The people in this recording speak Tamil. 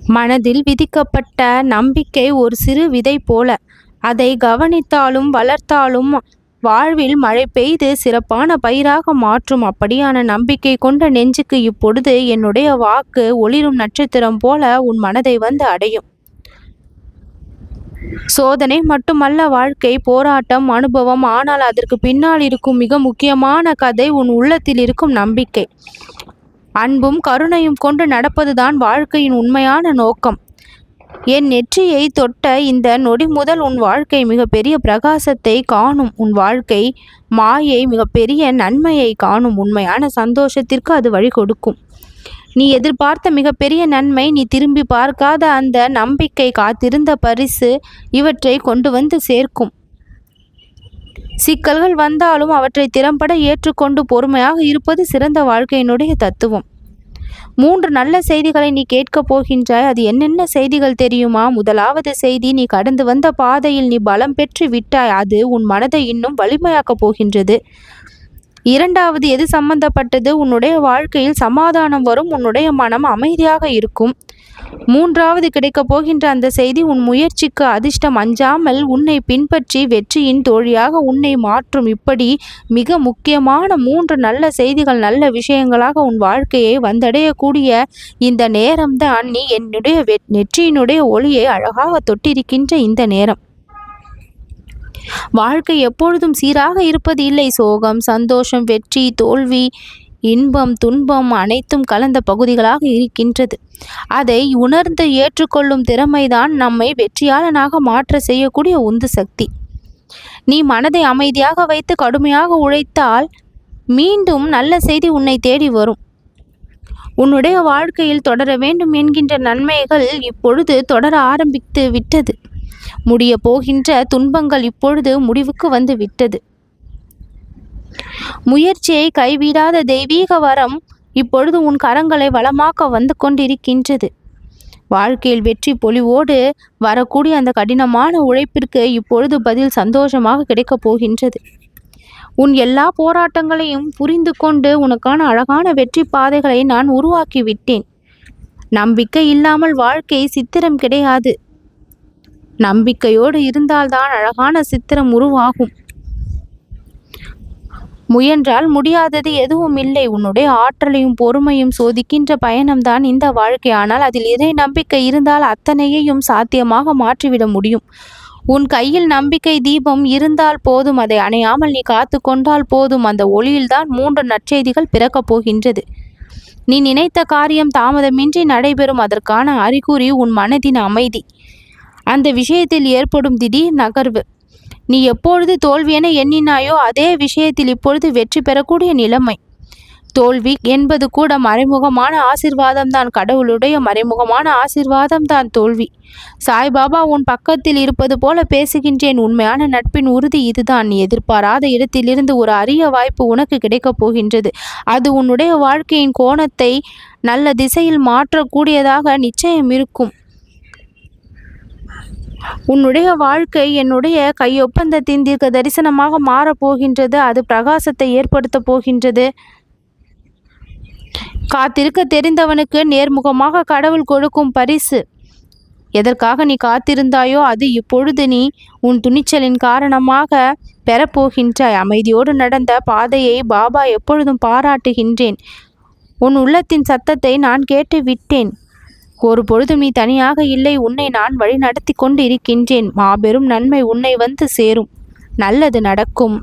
மனதில் விதிக்கப்பட்ட நம்பிக்கை ஒரு சிறு விதை போல. அதை கவனித்தாலும் வளர்த்தாலும் வாழ்வில் மழை பெய்து சிறப்பான பயிராக மாற்றும். அப்படியான நம்பிக்கை கொண்ட நெஞ்சுக்கு இப்பொழுது என்னுடைய வாக்கு ஒளிரும் நட்சத்திரம் போல உன் மனதை வந்து அடையும். சோதனை மட்டுமல்ல வாழ்க்கை, போராட்டம், அனுபவம். ஆனால் அதற்கு பின்னால் இருக்கும் மிக முக்கியமான கதை உன் உள்ளத்தில் இருக்கும் நம்பிக்கை. அன்பும் கருணையும் கொண்டு நடப்பதுதான் வாழ்க்கையின் உண்மையான நோக்கம். என் நெற்றியை தொட்ட இந்த நொடி முதல் உன் வாழ்க்கை மிகப்பெரிய பிரகாசத்தை காணும். உன் வாழ்க்கை மாயை மிகப்பெரிய நன்மையை காணும். உண்மையான சந்தோஷத்திற்கு அது வழி கொடுக்கும். நீ எதிர்பார்த்த மிகப்பெரிய நன்மை, நீ திரும்பி பார்க்காத அந்த நம்பிக்கை, காத்திருந்த பரிசு, இவற்றை கொண்டு வந்து சேர்க்கும். சிக்கல்கள் வந்தாலும் அவற்றை திறம்பட ஏற்றுக்கொண்டு பொறுமையாக இருப்பது சிறந்த வாழ்க்கையினுடைய தத்துவம். 3 நல்ல செய்திகளை நீ கேட்கப் போகின்றாய். அது என்னென்ன செய்திகள் தெரியுமா? முதலாவது செய்தி, நீ கடந்து வந்த பாதையில் நீ பலம் பெற்று விட்டாய். அது உன் மனதை இன்னும் வலிமையாக்கப் போகின்றது. இரண்டாவது எது சம்பந்தப்பட்டது? உன்னுடைய வாழ்க்கையில் சமாதானம் வரும், உன்னுடைய மனம் அமைதியாக இருக்கும். மூன்றாவது கிடைக்கப் போகின்ற அந்த செய்தி, உன் முயற்சிக்கு அதிர்ஷ்டம் அஞ்சாமல் உன்னை பின்பற்றி வெற்றியின் தோழியாக உன்னை மாற்றும். இப்படி மிக முக்கியமான 3 நல்ல செய்திகள், நல்ல விஷயங்களாக உன் வாழ்க்கையை வந்தடையக்கூடிய இந்த நேரம்தான் நீ என்னுடைய நெற்றியினுடைய ஒளியை அழகாக தொட்டிருக்கின்ற இந்த நேரம். வாழ்க்கை எப்பொழுதும் சீராக இருப்பது இல்லை. சோகம், சந்தோஷம், வெற்றி, தோல்வி, இன்பம், துன்பம் அனைத்தும் கலந்த பகுதிகளாக இருக்கின்றது. அதை உணர்ந்து ஏற்றுக்கொள்ளும் திறமைதான் நம்மை வெற்றியாளனாக மாற்ற செய்யக்கூடிய உந்து சக்தி. நீ மனதை அமைதியாக வைத்து கடுமையாக உழைத்தால் மீண்டும் நல்ல செய்தி உன்னை தேடி வரும். உன்னுடைய வாழ்க்கையில் தொடர வேண்டும் என்கின்ற நன்மைகள் இப்பொழுது தொடர ஆரம்பித்து விட்டது. முடிய போகின்ற துன்பங்கள் இப்பொழுது முடிவுக்கு வந்து விட்டது. முயற்சியை கைவிடாத தெய்வீக வரம் இப்பொழுது உன் கரங்களை வளமாக்க வந்து கொண்டிருக்கின்றது. வாழ்க்கையில் வெற்றி பொலிவோடு வரக்கூடிய அந்த கடினமான உழைப்பிற்கு இப்பொழுது பதில் சந்தோஷமாக கிடைக்கப் போகின்றது. உன் எல்லா போராட்டங்களையும் புரிந்து கொண்டு உனக்கான அழகான வெற்றி பாதைகளை நான் உருவாக்கி விட்டேன். நம்பிக்கை இல்லாமல் வாழ்க்கை சித்திரம் கிடையாது. நம்பிக்கையோடு இருந்தால்தான் அழகான சித்திரம் உருவாகும். முயன்றால் முடியாதது எதுவும் இல்லை. உன்னுடைய ஆற்றலையும் பொறுமையும் சோதிக்கின்ற பயணம்தான் இந்த வாழ்க்கை. ஆனால் அதில் இறை நம்பிக்கை இருந்தால் அத்தனையையும் சாத்தியமாக மாற்றிவிட முடியும். உன் கையில் நம்பிக்கை தீபம் இருந்தால் போதும், அதை அணையாமல் நீ காத்து கொண்டால் போதும். அந்த ஒளியில்தான் 3 நற்செய்திகள் பிறக்கப் போகின்றது. நீ நினைத்த காரியம் தாமதமின்றி நடைபெறும். அதற்கான அறிகுறி உன் மனதின் அமைதி, அந்த விஷயத்தில் ஏற்படும் திடீர் நகர்வு. நீ எப்பொழுது தோல்வியென எண்ணினாயோ அதே விஷயத்தில் இப்பொழுது வெற்றி பெறக்கூடிய நிலைமை. தோல்வி என்பது கூட மறைமுகமான ஆசீர்வாதம்தான். கடவுளுடைய மறைமுகமான ஆசீர்வாதம்தான் தோல்வி. சாய்பாபா உன் பக்கத்தில் இருப்பது போல பேசுகின்றேன். உண்மையான நட்பின் உறுதி இதுதான். நீ எதிர்பாராத இடத்திலிருந்து ஒரு அரிய வாய்ப்பு உனக்கு கிடைக்கப் போகின்றது. அது உன்னுடைய வாழ்க்கையின் கோணத்தை நல்ல திசையில் மாற்றக்கூடியதாக நிச்சயம் இருக்கும். உன்னுடைய வாழ்க்கை என்னுடைய கையொப்பந்தத்தின் தீர்க்க தரிசனமாக மாறப்போகின்றது. அது பிரகாசத்தை ஏற்படுத்த போகின்றது. காத்திருக்க தெரிந்தவனுக்கு நேர்முகமாக கடவுள் கொடுக்கும் பரிசு. எதற்காக நீ காத்திருந்தாயோ அது இப்பொழுது நீ உன் துணிச்சலின் காரணமாக பெறப்போகின்றாய். அமைதியோடு நடந்த பாதையை பாபா எப்பொழுதும் பாராட்டுகின்றேன். உன் உள்ளத்தின் சத்தத்தை நான் கேட்டு விட்டேன். ஒரு பொழுதும் நீ தனியாக இல்லை. உன்னை நான் வழி நடத்தி கொண்டு இருக்கின்றேன். மாபெரும் நன்மை உன்னை வந்து சேரும். நல்லது நடக்கும்.